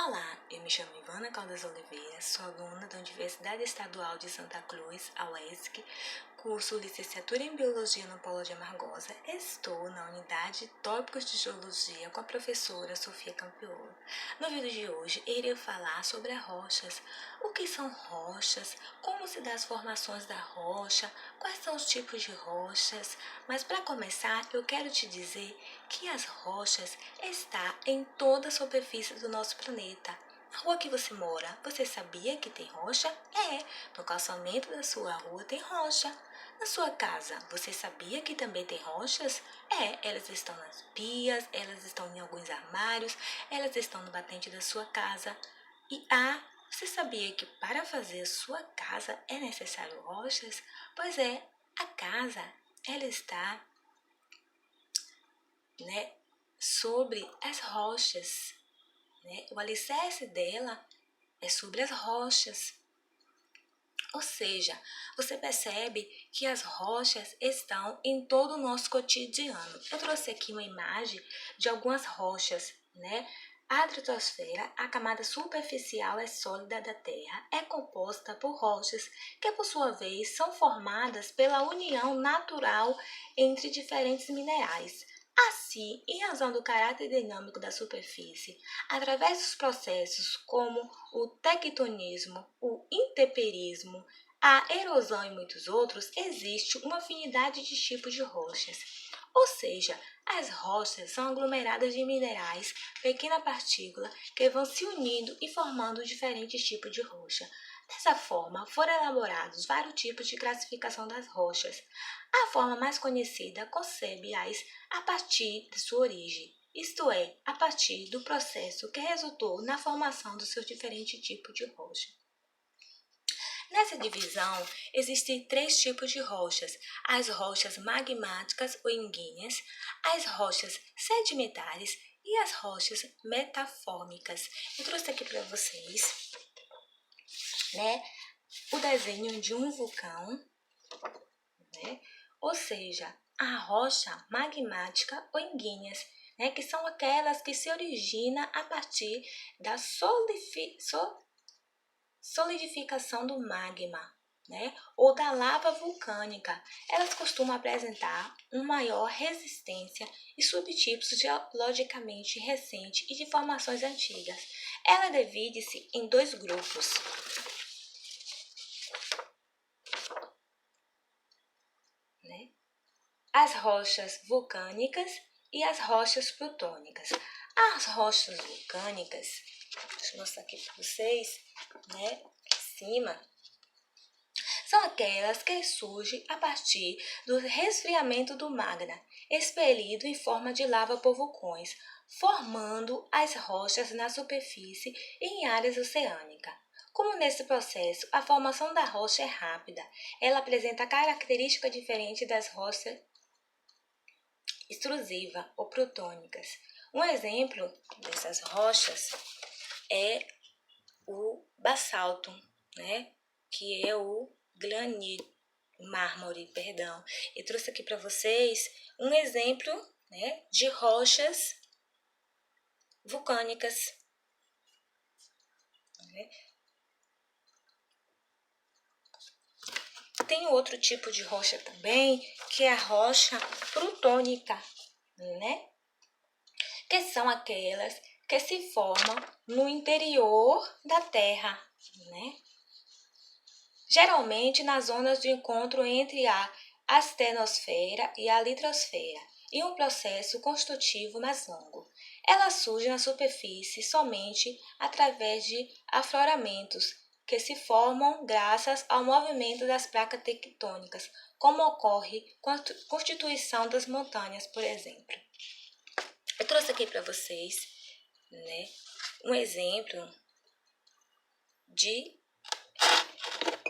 Olá, eu me chamo Ivana Caldas Oliveira, sou aluna da Universidade Estadual de Santa Cruz, a UESC, curso Licenciatura em Biologia no Polo de Amargosa. Estou na unidade Tópicos de Geologia com a professora Sofia Campiolo. No vídeo de hoje, irei falar sobre as rochas. O que são rochas? Como se dão as formações da rocha? Quais são os tipos de rochas? Mas para começar, eu quero te dizer que as rochas estão em toda a superfície do nosso planeta. Na rua que você mora, você sabia que tem rocha? No calçamento da sua rua tem rocha. Na sua casa, você sabia que também tem rochas? Elas estão nas pias, elas estão em alguns armários, elas estão no batente da sua casa. Você sabia que para fazer a sua casa é necessário rochas? Pois é, a casa, ela está, sobre as rochas, O alicerce dela é sobre as rochas. Ou seja, você percebe que as rochas estão em todo o nosso cotidiano. Eu trouxe aqui uma imagem de algumas rochas, A litosfera, a camada superficial e sólida da Terra, é composta por rochas que, por sua vez, são formadas pela união natural entre diferentes minerais. Assim, em razão do caráter dinâmico da superfície, através dos processos como o tectonismo, o intemperismo, a erosão e muitos outros, existe uma afinidade de tipos de rochas. Ou seja, as rochas são aglomeradas de minerais, pequena partícula, que vão se unindo e formando diferentes tipos de rocha. Dessa forma, foram elaborados vários tipos de classificação das rochas. A forma mais conhecida concebe-as a partir de sua origem, isto é, a partir do processo que resultou na formação dos seus diferentes tipos de rocha. Nessa divisão, existem três tipos de rochas: as rochas magmáticas ou ígneas, as rochas sedimentares e as rochas metafórmicas. Eu trouxe aqui para vocês, o desenho de um vulcão, ou seja, a rocha magmática ou ígneas, que são aquelas que se originam a partir da solidificação do magma, ou da lava vulcânica. Elas costumam apresentar uma maior resistência e subtipos geologicamente recentes e de formações antigas. Ela divide-se em dois grupos. As rochas vulcânicas e as rochas plutônicas. As rochas vulcânicas, deixa eu mostrar aqui para vocês, aqui em cima, são aquelas que surgem a partir do resfriamento do magma, expelido em forma de lava por vulcões, formando as rochas na superfície e em áreas oceânicas. Como nesse processo a formação da rocha é rápida, ela apresenta característica diferente das rochas extrusivas ou plutônicas. Um exemplo dessas rochas é o basalto, que é o granito, mármore. Eu trouxe aqui para vocês um exemplo, de rochas vulcânicas. Tem outro tipo de rocha também, que é a rocha plutônica, que são aquelas que se formam no interior da Terra, geralmente nas zonas de encontro entre a astenosfera e a litosfera, e um processo construtivo mais longo. Ela surge na superfície somente através de afloramentos que se formam graças ao movimento das placas tectônicas, como ocorre com a constituição das montanhas, por exemplo. Eu trouxe aqui para vocês, um exemplo de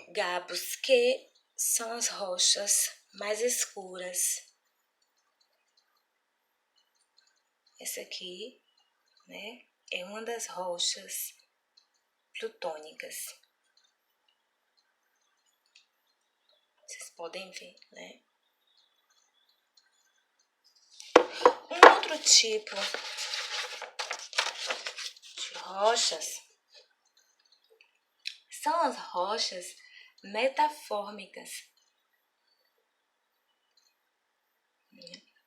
gabos, que são as rochas mais escuras. Essa aqui, é uma das rochas plutônicas. Vocês podem ver, Um outro tipo de rochas são as rochas metafórmicas.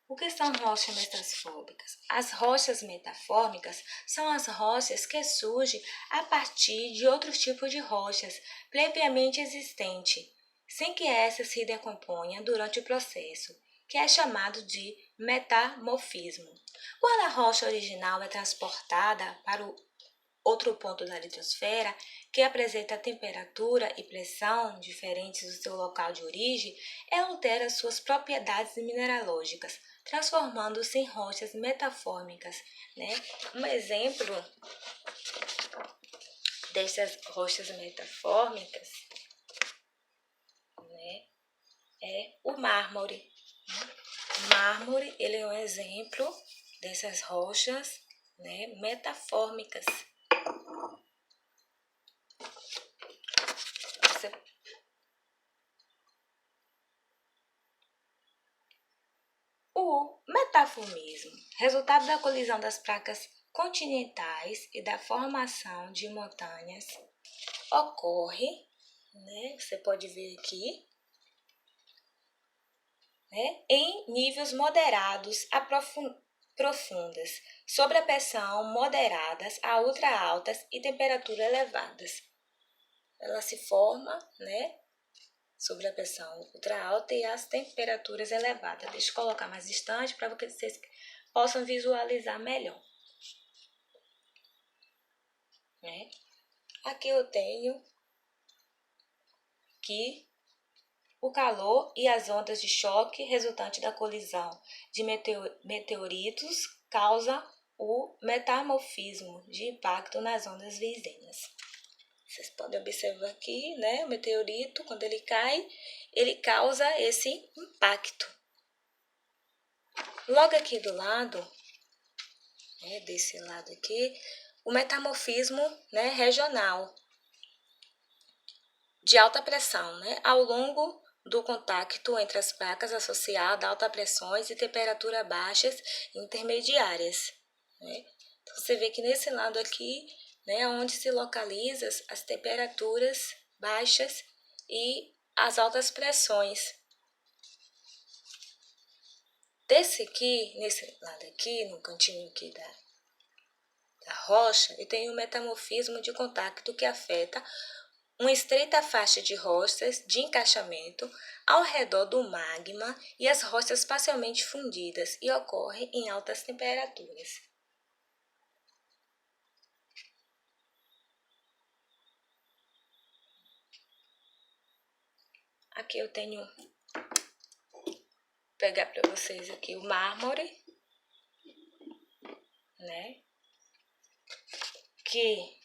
O que são rochas metafórmicas? As rochas metafórmicas são as rochas que surgem a partir de outros tipos de rochas previamente existentes, sem que essas se decomponham durante o processo, que é chamado de metamorfismo. Quando a rocha original é transportada para o outro ponto da litosfera, que apresenta temperatura e pressão diferentes do seu local de origem, ela altera suas propriedades mineralógicas, transformando-se em rochas metafórmicas. Um exemplo dessas rochas metafórmicas é o mármore. O mármore ele é um exemplo dessas rochas metafórmicas. O metaformismo, resultado da colisão das placas continentais e da formação de montanhas, ocorre, você pode ver aqui, em níveis moderados a profundas, sob a pressão moderadas a ultra altas e temperatura elevadas. Ela se forma, sobre a pressão ultra alta e as temperaturas elevadas. Deixa eu colocar mais distante para que vocês possam visualizar melhor. Aqui eu tenho que o calor e as ondas de choque resultante da colisão de meteoritos causa o metamorfismo de impacto nas ondas vizinhas. Vocês podem observar aqui, o meteorito, quando ele cai, ele causa esse impacto. Logo aqui do lado, desse lado aqui, o metamorfismo regional de alta pressão, ao longo do contato entre as placas associado a altas pressões e temperaturas baixas intermediárias. Então, você vê que nesse lado aqui, onde se localizam as temperaturas baixas e as altas pressões. Nesse lado aqui, no cantinho aqui da rocha, eu tenho o metamorfismo de contato que afeta uma estreita faixa de rochas de encaixamento ao redor do magma e as rochas parcialmente fundidas e ocorre em altas temperaturas. Aqui eu tenho, vou pegar para vocês aqui o mármore, que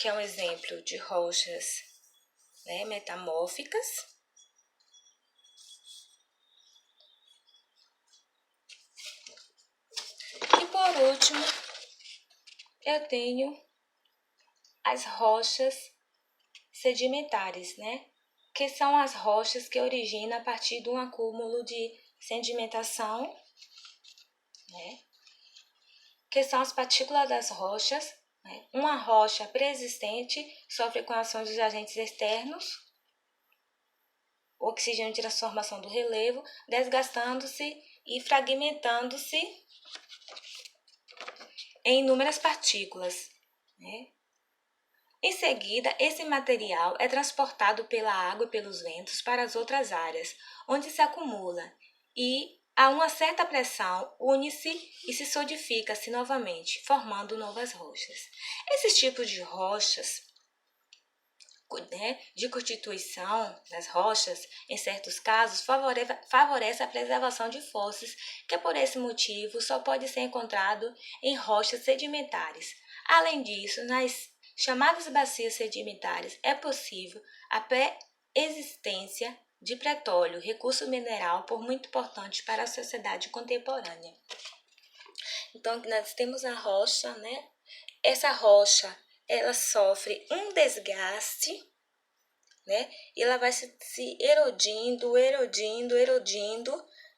é um exemplo de rochas metamórficas. E por último, eu tenho as rochas sedimentares, que são as rochas que originam a partir de um acúmulo de sedimentação, que são as partículas das rochas. Uma rocha pré-existente sofre com ações dos agentes externos, oxigênio de transformação do relevo, desgastando-se e fragmentando-se em inúmeras partículas. Em seguida, esse material é transportado pela água e pelos ventos para as outras áreas, onde se acumula e, a uma certa pressão, une-se e se solidifica-se novamente, formando novas rochas. Esses tipos de rochas, de constituição das rochas, em certos casos, favorece a preservação de fósseis, que por esse motivo só pode ser encontrado em rochas sedimentares. Além disso, nas chamadas bacias sedimentares é possível a pré-existência de petróleo, recurso mineral por muito importante para a sociedade contemporânea. Então, nós temos a rocha, Essa rocha, ela sofre um desgaste, e ela vai se erodindo,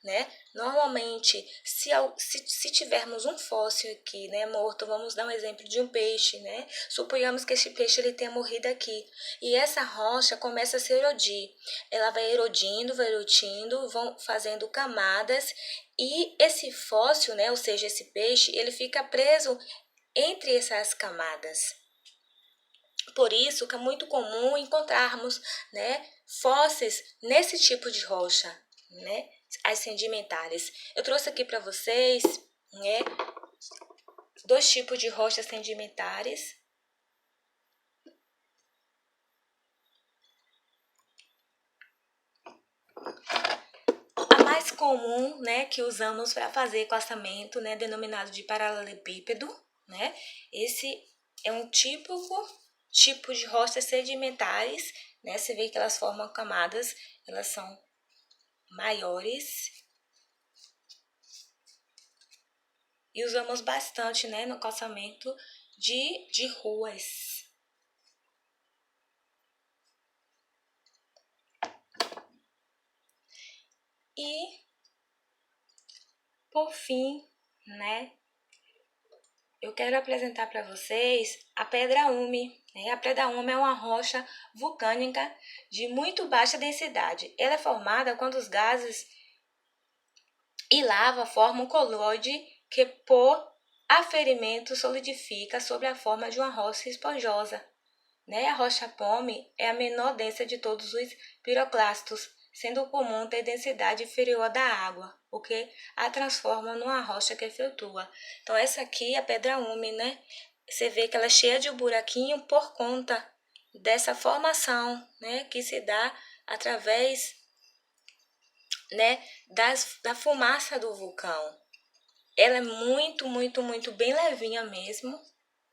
né? Normalmente, se tivermos um fóssil aqui, né, morto, vamos dar um exemplo de um peixe, né? Suponhamos que esse peixe ele tenha morrido aqui e essa rocha começa a se erodir. Ela vai erodindo, vão fazendo camadas e esse fóssil, né, ou seja, esse peixe, ele fica preso entre essas camadas. Por isso que é muito comum encontrarmos, né, fósseis nesse tipo de rocha, né, as sedimentares. Eu trouxe aqui para vocês, né, dois tipos de rochas sedimentares. A mais comum, né, que usamos para fazer calçamento, né, denominado de paralelepípedo, né? Esse é um tipo de rochas sedimentares, né? Você vê que elas formam camadas, elas são maiores e usamos bastante, né, no calçamento de ruas. E, por fim, né, eu quero apresentar para vocês a Pedra Ume. A Pedra Ume é uma rocha vulcânica de muito baixa densidade. Ela é formada quando os gases e lava formam um coloide que, por aferimento, solidifica sob a forma de uma rocha esponjosa. A rocha pome é a menor densa de todos os piroclastos, sendo comum ter densidade inferior à da água, o que a transforma numa rocha que flutua. Então, essa aqui é a Pedra Ume, né? Você vê que ela é cheia de buraquinho por conta dessa formação, né? Que se dá através, né, da fumaça do vulcão. Ela é muito bem levinha mesmo,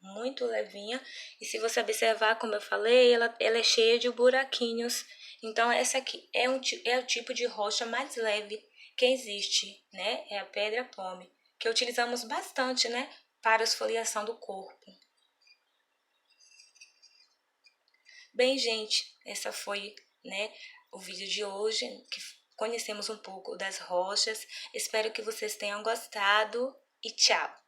muito levinha. E se você observar, como eu falei, ela é cheia de buraquinhos. Então, essa aqui é o tipo de rocha mais leve que existe, né? É a pedra pome, que utilizamos bastante, né, para a esfoliação do corpo. Bem, gente, essa foi, né, o vídeo de hoje, que conhecemos um pouco das rochas. Espero que vocês tenham gostado e tchau!